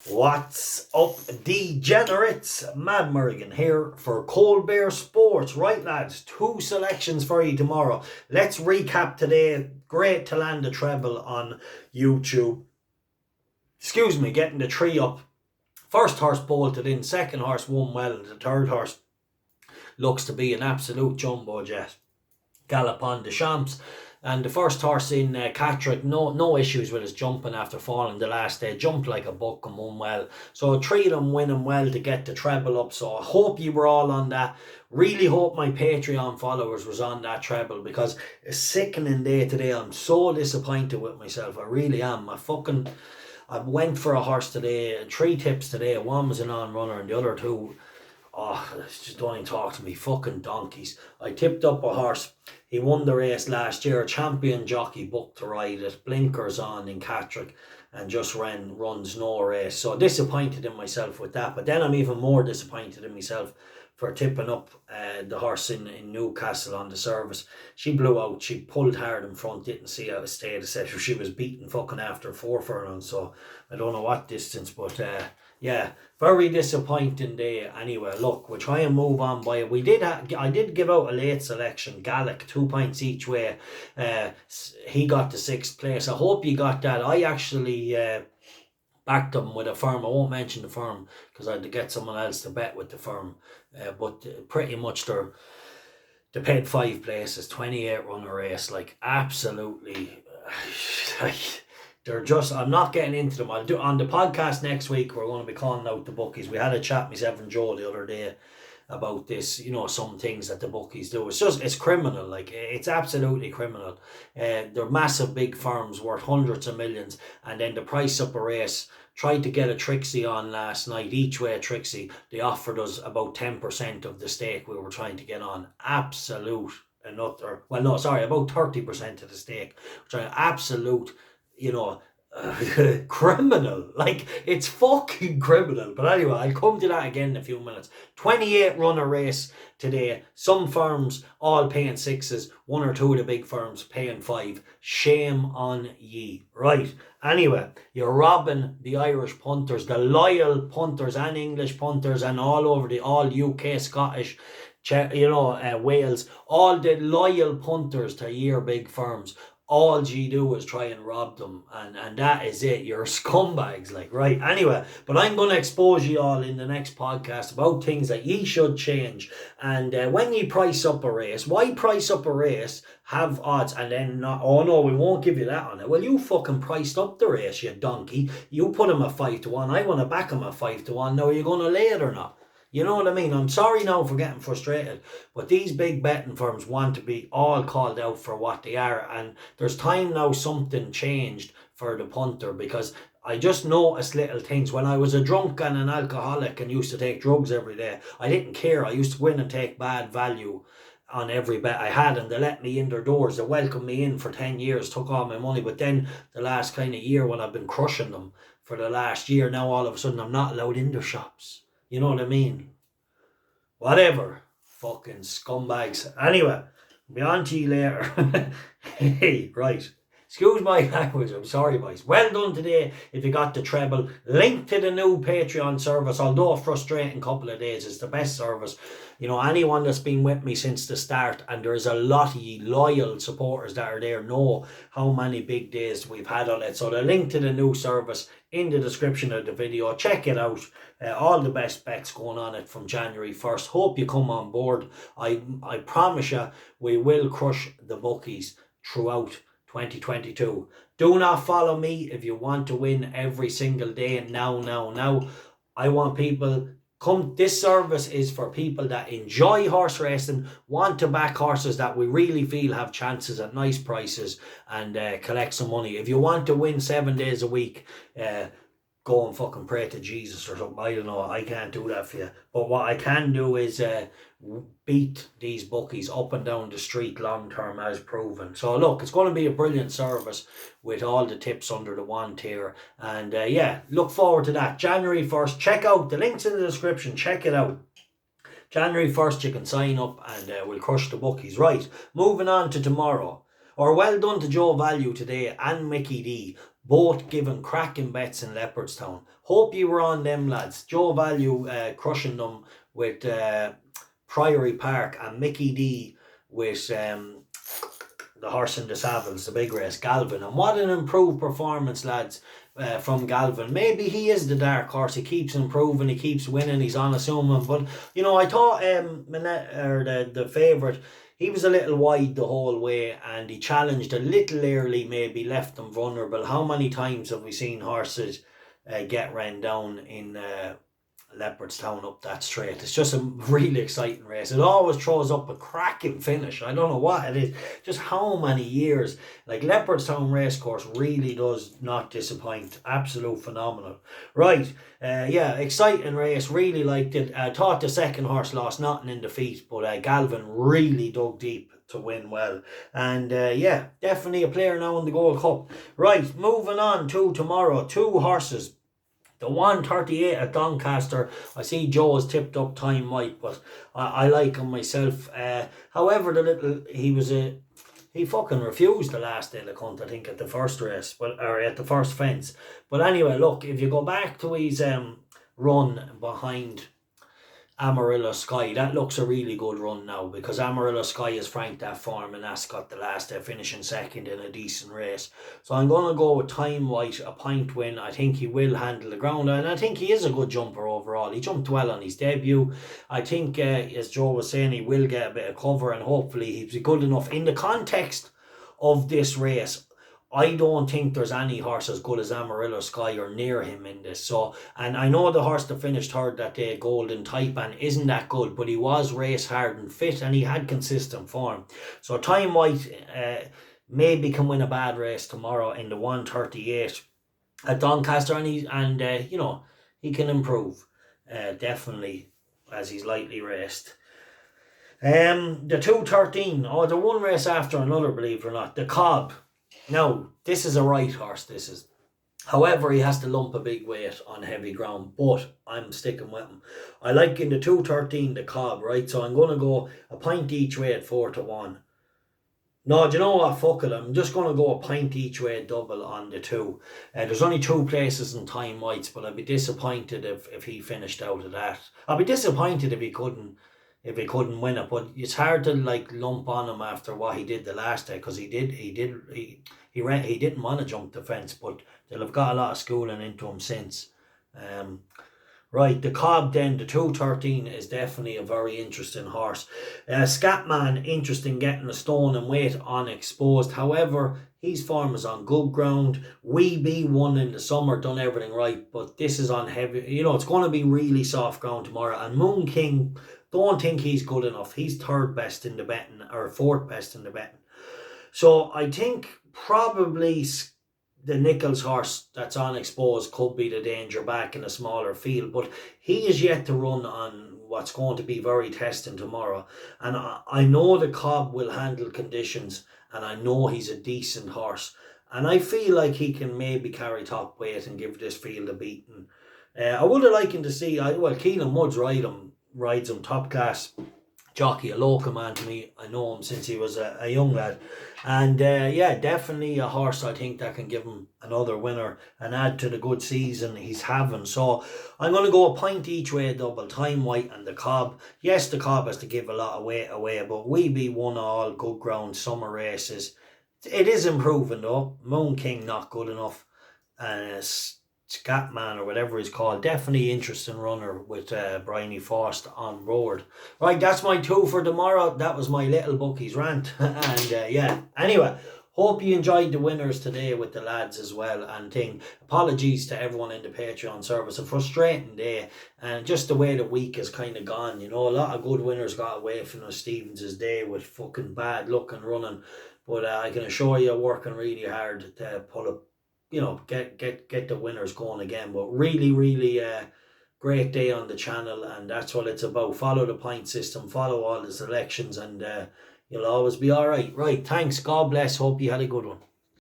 What's up, degenerates? Mad Merrigan here for Cold Bear Sports. Right, lads, 2 selections for you tomorrow. Let's recap today. Great to land a treble on YouTube. Excuse me, getting the 3 up. First horse bolted in, second horse won well, and the third horse looks to be an absolute jumbo jet. Galopin de Champs. And the first horse in Catrick, no issues with his jumping after falling the last day. Jumped like a buck and won well. So 3 of them winning well to get the treble up. So I hope you were all on that. Really hope my Patreon followers was on that treble, because it's a sickening day today. I'm so disappointed with myself. I really am. I went for a horse today, 3 tips today. One was an on-runner and the other 2... oh, just don't even talk to me. Fucking donkeys. I tipped up a horse. He won the race last year. Champion jockey booked to ride it. Blinkers on in Catrick. And just runs no race. So disappointed in myself with that. But then I'm even more disappointed in myself for tipping up the horse in Newcastle on the service. She blew out. She pulled hard in front. Didn't see how it stayed. Etc. She was beaten fucking after 4 furlongs. So I don't know what distance. But yeah, very disappointing day. Anyway, look, we'll try and move on by it. I did give out a late selection, Gallic, 2 points each way. He got the 6th place. I hope you got that. I actually backed them with a firm. I won't mention the firm because I had to get someone else to bet with the firm. But pretty much they paid 5 places, 28 runner race, like absolutely like. They're just, I'm not getting into them. I'll do on the podcast next week. We're going to be calling out the bookies. We had a chat, myself and Joe, the other day about this, some things that the bookies do. It's criminal. Like, it's absolutely criminal. They're massive big firms worth hundreds of millions, and then the price up a race. Tried to get a Trixie on last night, each way Trixie. They offered us about 10% of the stake we were trying to get on. Absolute about 30% of the stake. Absolute, criminal. Like, it's fucking criminal. But anyway, I'll come to that again in a few minutes. 28 runner race today. Some firms all paying 6s, 1 or 2 of the big firms paying 5. Shame on ye. Right, anyway, you're robbing the Irish punters, the loyal punters and English punters, and all UK, Scottish, Wales, all the loyal punters to your big firms. All you do is try and rob them, and that is it. You're scumbags, like, right? Anyway, but I'm going to expose you all in the next podcast about things that ye should change. And when you price up a race, why price up a race, have odds, and then not, oh no, we won't give you that on it. Well, you fucking priced up the race, you donkey. You put him at 5 to 1. I want to back him at 5 to 1. Now, are you going to lay it or not? You know what I mean? I'm sorry now for getting frustrated, but these big betting firms want to be all called out for what they are, and there's time now something changed for the punter, because I just noticed little things. When I was a drunk and an alcoholic and used to take drugs every day, I didn't care. I used to go in and take bad value on every bet I had, and they let me in their doors. They welcomed me in for 10 years, took all my money. But then the last kind of year, when I've been crushing them for the last year, now all of a sudden I'm not allowed in their shops. You know what I mean? Whatever. Fucking scumbags. Anyway, be on to you later. Hey, right. Excuse my language. I'm sorry, boys. Well done today if you got the treble. Link to the new Patreon service, although a frustrating couple of days. It's the best service. Anyone that's been with me since the start, and there's a lot of ye loyal supporters that are there, know how many big days we've had on it. So the link to the new service in the description of the video. Check it out. All the best bets going on it from January 1st. Hope you come on board. I promise you, we will crush the bookies throughout 2022. Do not follow me if you want to win every single day. Now. I want people... This service is for people that enjoy horse racing, want to back horses that we really feel have chances at nice prices, and collect some money. If you want to win 7 days a week, go and fucking pray to Jesus or something. I don't know. I can't do that for you. But what I can do is beat these bookies up and down the street long term, as proven. So look, it's going to be a brilliant service with all the tips under the one tier. And yeah, look forward to that. January 1st. Check out the links in the description. Check it out. January 1st you can sign up, and we'll crush the bookies. Right, moving on to tomorrow. Or well done to Joe Value today and Mickey D. both giving cracking bets in Leopardstown. Hope you were on them, lads. Joe Value crushing them with Priory Park, and Mickey D with the horse in the saddles, the big race, Galvin. And what an improved performance, lads, from Galvin. Maybe he is the dark horse. He keeps improving, he keeps winning, he's unassuming. But, you know, I thought the favourite, he was a little wide the whole way, and he challenged a little early, maybe left them vulnerable. How many times have we seen horses get ran down in Leopardstown up that straight? It's just a really exciting race. It always throws up a cracking finish. I don't know what it is. Just how many years. Like, Leopardstown racecourse really does not disappoint. Absolute phenomenal. Right. Yeah, exciting race. Really liked it. I thought the second horse lost nothing in defeat, but Galvin really dug deep to win well. And yeah, definitely a player now in the Gold Cup. Right, moving on to tomorrow. 2 horses. The 138 at Doncaster, I see Joe has tipped up Thyme White, but I like him myself. However, he fucking refused the last day of the cunt, I think, at the first race, or at the first fence. But anyway, look, if you go back to his run behind Amarillo Sky, that looks a really good run now, because Amarillo Sky has franked that form and that's got the last day finishing second in a decent race. So I'm going to go with Thyme White, a point win. I think he will handle the ground, and I think he is a good jumper overall. He jumped well on his debut. I think, as Joe was saying, he will get a bit of cover, and hopefully he's good enough in the context of this race. I don't think there's any horse as good as Amarillo Sky or near him in this. So, and I know the horse that finished third that day, Golden Taipan, isn't that good, but he was race hard and fit, and he had consistent form. So Thyme White maybe can win a bad race tomorrow in the 138 at Doncaster, and you know, he can improve definitely as he's lightly raced. The 213, or the one race after another, believe it or not, the Cobb. Now, this is a right horse, this is. However, he has to lump a big weight on heavy ground, but I'm sticking with him. I like in the 213, the Cobb, right? So I'm going to go a point each way at 4-1. No, do you know what? Fuck it. I'm just going to go a point each way double on the 2. There's only 2 places in Thyme White's, but I'd be disappointed if he finished out of that. I'd be disappointed if he couldn't win it, but it's hard to like lump on him after what he did the last day, because he didn't want to jump the fence, but they'll have got a lot of schooling into him since. Right, the Cobb then, the 213 is definitely a very interesting horse. Scatman, interesting, getting a stone and weight on exposed. However, his form is on good ground. We won in the summer, done everything right, but this is on heavy. You know, it's going to be really soft ground tomorrow. And Moon King, don't think he's good enough. He's third best in the betting, or fourth best in the betting. So I think probably the Nichols horse that's on exposed could be the danger back in a smaller field, but he is yet to run on what's going to be very testing tomorrow. And I know the Cobb will handle conditions, and I know he's a decent horse, and I feel like he can maybe carry top weight and give this field a beating. I would have liked to see, Keelan Mudd's rides him top class jockey, a local man to me. I know him since he was a young lad, and yeah, definitely a horse I think that can give him another winner and add to the good season he's having. So I'm going to go a point each way double, Thyme White and the Cobb. Yes, the Cobb has to give a lot of weight away, but we be 1-all good ground summer races. It is improving though. Moon King not good enough, and Scatman or whatever he's called, definitely interesting runner with Bryony Faust on board. Right, that's my 2 for tomorrow. That was my little bookies rant. And yeah, anyway, hope you enjoyed the winners today with the lads as well. And apologies to everyone in the Patreon service. A frustrating day, and just the way the week has kind of gone. You know, a lot of good winners got away from Stevens' day with fucking bad luck and running. But I can assure you, working really hard to pull up, you know, get the winners going again. But really great day on the channel, and that's what it's about. Follow the point system, follow all the selections, and you'll always be all right. Right, thanks, God bless, hope you had a good one.